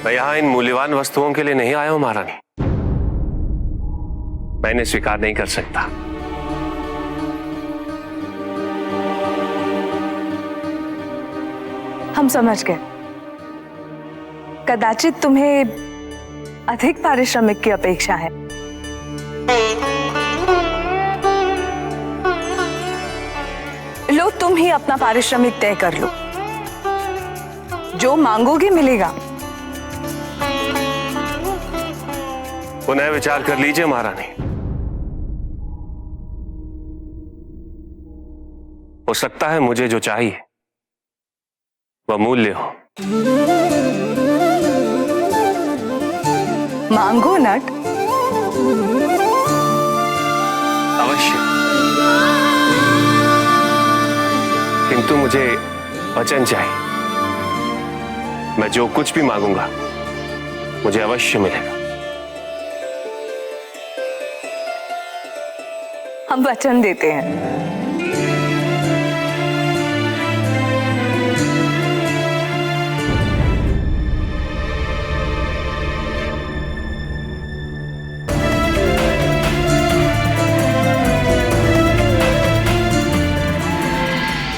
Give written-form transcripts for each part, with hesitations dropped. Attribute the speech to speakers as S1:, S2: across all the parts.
S1: मैं यहां इन मूल्यवान वस्तुओं के लिए नहीं आया हूं महारानी। मैं इन्हें स्वीकार नहीं कर सकता।
S2: हम समझ गए। कदाचित तुम्हें अधिक पारिश्रमिक की अपेक्षा है। लो, तुम ही अपना पारिश्रमिक तय कर लो। जो मांगोगे मिलेगा।
S1: पुनः विचार कर लीजिए महारानी। हो सकता है मुझे जो चाहिए वह मूल्य हो।
S2: मांगो नट।
S1: अवश्य, किंतु मुझे वचन चाहिए। मैं जो कुछ भी मांगूंगा मुझे अवश्य मिलेगा।
S2: हम वचन देते हैं।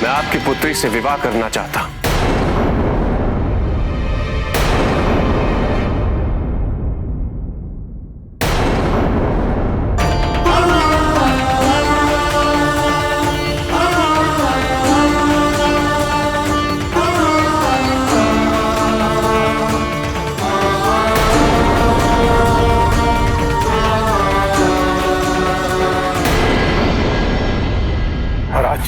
S1: मैं आपकी पुत्री से विवाह करना चाहता हूं।
S3: महाराज,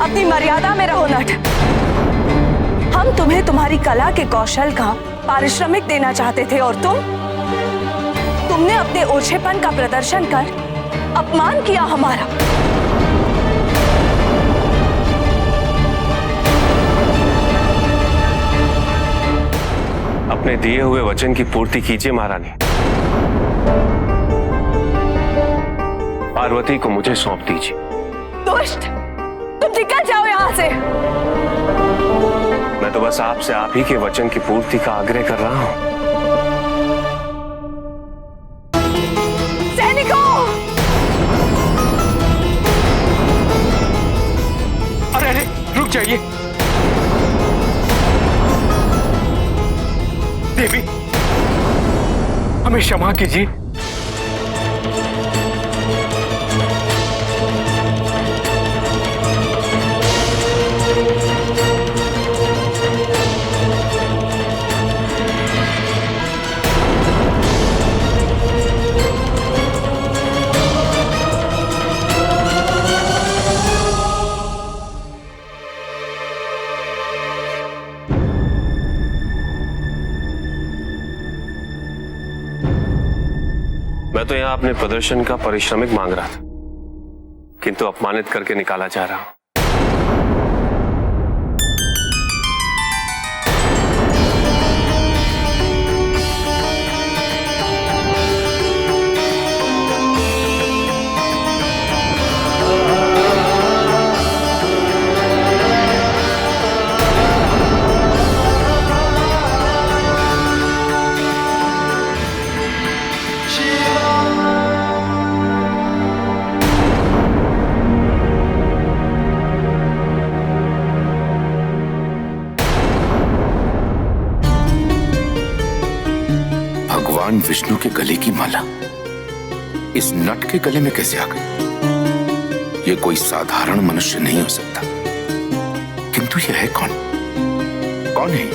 S2: अपनी मर्यादा में रहो नट। हम तुम्हें तुम्हारी कला के कौशल का पारिश्रमिक देना चाहते थे और तुमने अपने ओछेपन का प्रदर्शन कर अपमान किया हमारा।
S1: अपने दिए हुए वचन की पूर्ति कीजिए महारानी। पार्वती को मुझे सौंप दीजिए।
S2: दुष्ट, तुम निकल जाओ यहाँ से।
S1: मैं तो बस आपसे आप ही के वचन की पूर्ति का आग्रह कर रहा हूं।
S2: सैनिकों!
S3: अरे अरे, रुक जाइए। देवी, हमें क्षमा कीजिए।
S1: मैं तो यहां अपने प्रदर्शन का पारिश्रमिक मांग रहा था, किंतु अपमानित करके निकाला जा रहा हूं।
S4: भगवान विष्णु के गले की माला इस नट के गले में कैसे आ गई? ये कोई साधारण मनुष्य नहीं हो सकता। किंतु यह है कौन? कौन है?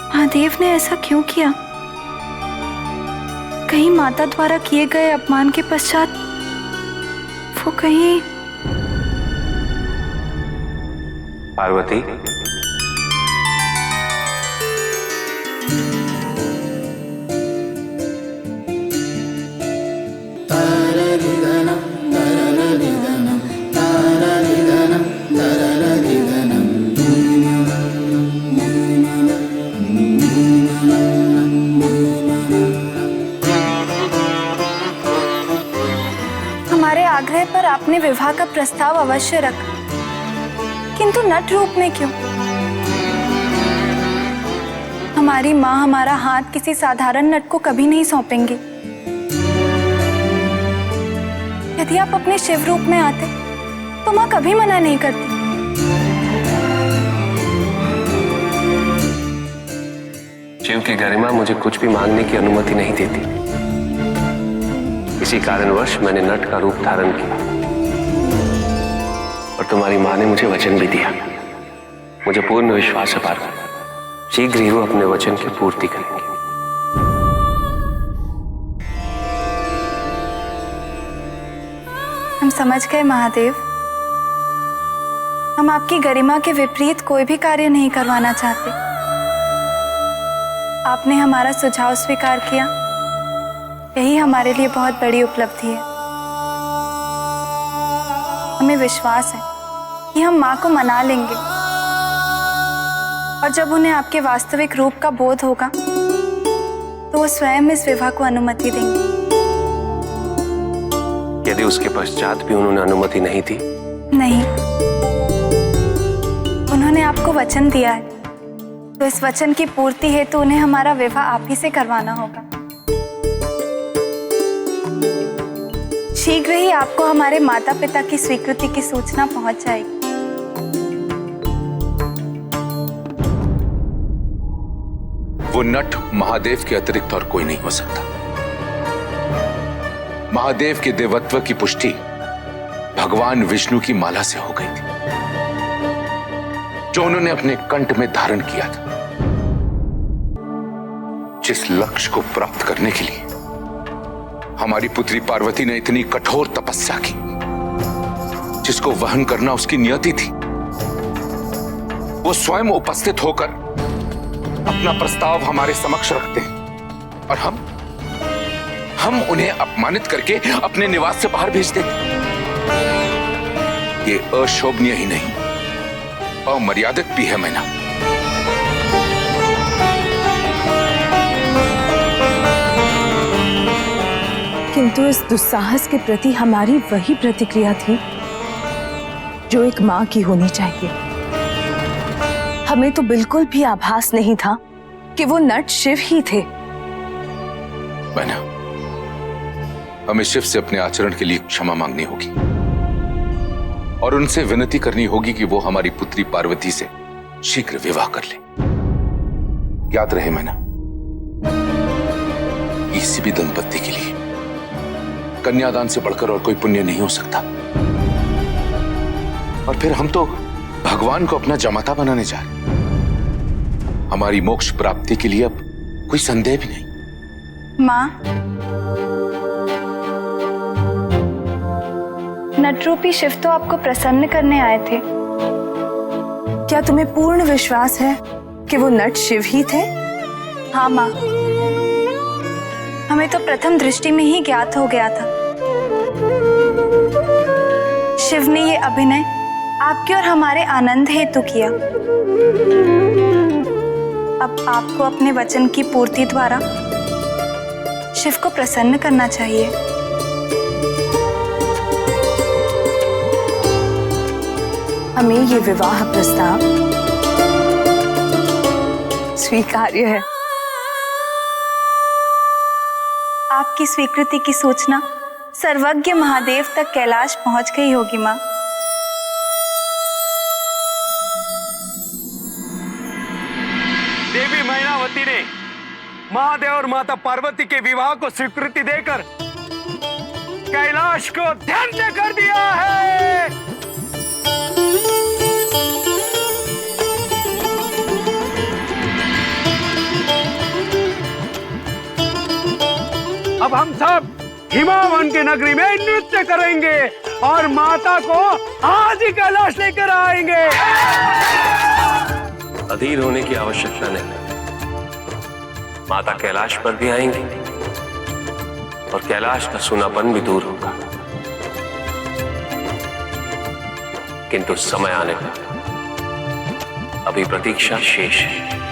S5: महादेव ने ऐसा क्यों किया? कहीं माता द्वारा किए गए अपमान के पश्चात वो कहीं...
S1: पार्वती,
S5: आपने विवाह का प्रस्ताव अवश्य रखा, किंतु नट रूप में क्यों? हमारी माँ हमारा हाथ किसी साधारण नट को कभी नहीं सौंपेंगी। यदि आप अपने शिव रूप में आते तो माँ कभी मना नहीं करती।
S1: शिव की गरिमा मुझे कुछ भी मांगने की अनुमति नहीं देती। इसी कारणवश मैंने नट का रूप धारण किया और तुम्हारी माँ ने मुझे वचन भी दिया। मुझे पूर्ण विश्वास है पार्वती, शीघ्र ही वो अपने वचन की पूर्ति करेंगे।
S5: हम समझ गए महादेव, हम आपकी गरिमा के विपरीत कोई भी कार्य नहीं करवाना चाहते। आपने हमारा सुझाव स्वीकार किया, यही हमारे लिए बहुत बड़ी उपलब्धि है। हमें विश्वास है कि हम माँ को मना लेंगे और जब उन्हें आपके वास्तविक रूप का बोध होगा तो वो स्वयं इस विवाह को अनुमति देंगे।
S1: यदि उसके पश्चात भी उन्होंने अनुमति नहीं दी?
S5: नहीं, उन्होंने आपको वचन दिया है, तो इस वचन की पूर्ति हेतु उन्हें हमारा विवाह आप ही से करवाना होगा। शीघ्र ही आपको हमारे माता पिता की स्वीकृति की सूचना पहुंच जाएगी।
S4: वो नट महादेव के अतिरिक्त और कोई नहीं हो सकता। महादेव के देवत्व की पुष्टि भगवान विष्णु की माला से हो गई थी, जो उन्होंने अपने कंठ में धारण किया था। जिस लक्ष्य को प्राप्त करने के लिए हमारी पुत्री पार्वती ने इतनी कठोर तपस्या की, जिसको वहन करना उसकी नियति थी, वो स्वयं उपस्थित होकर अपना प्रस्ताव हमारे समक्ष रखते हैं और हम उन्हें अपमानित करके अपने निवास से बाहर भेज देते। ये अशोभनीय ही नहीं, अमर्यादित भी है मैना।
S2: किंतु इस दुस्साहस के प्रति हमारी वही प्रतिक्रिया थी जो एक माँ की होनी चाहिए। हमें तो बिल्कुल भी आभास नहीं था कि वो नट शिव ही थे।
S4: मैना, हमें शिव से अपने आचरण के लिए क्षमा मांगनी होगी और उनसे विनती करनी होगी कि वो हमारी पुत्री पार्वती से शीघ्र विवाह कर ले। याद रहे मैना, किसी भी दंपत्ति के लिए कन्यादान से बढ़कर और कोई पुण्य नहीं हो सकता। और फिर हम तो भगवान को अपना जमाता बनाने जा रहे। हमारी मोक्ष प्राप्ति के लिए अब कोई संदेह भी नहीं।
S5: माँ, नटरूपी शिव तो आपको प्रसन्न करने आए थे।
S2: क्या तुम्हें पूर्ण विश्वास है कि वो नट शिव ही थे?
S5: हाँ माँ, हमें तो प्रथम दृष्टि में ही ज्ञात हो गया था। शिव ने ये अभिनय आपके और हमारे आनंद हेतु किया। अब आपको अपने वचन की पूर्ति द्वारा शिव को प्रसन्न करना चाहिए।
S2: हमें ये विवाह प्रस्ताव स्वीकार्य है।
S5: आपकी स्वीकृति की सूचना सर्वज्ञ महादेव तक कैलाश पहुंच गई होगी माँ।
S3: देवी मैनावती ने महादेव और माता पार्वती के विवाह को स्वीकृति देकर कैलाश को धन्य कर दिया है। अब हम सब हिमावन की नगरी में नृत्य करेंगे और माता को आज ही कैलाश लेकर आएंगे।
S1: अधीर होने की आवश्यकता नहीं। माता कैलाश पर भी आएंगी और कैलाश का सूनापन भी दूर होगा। किंतु समय आने पर अभी प्रतीक्षा शेष है।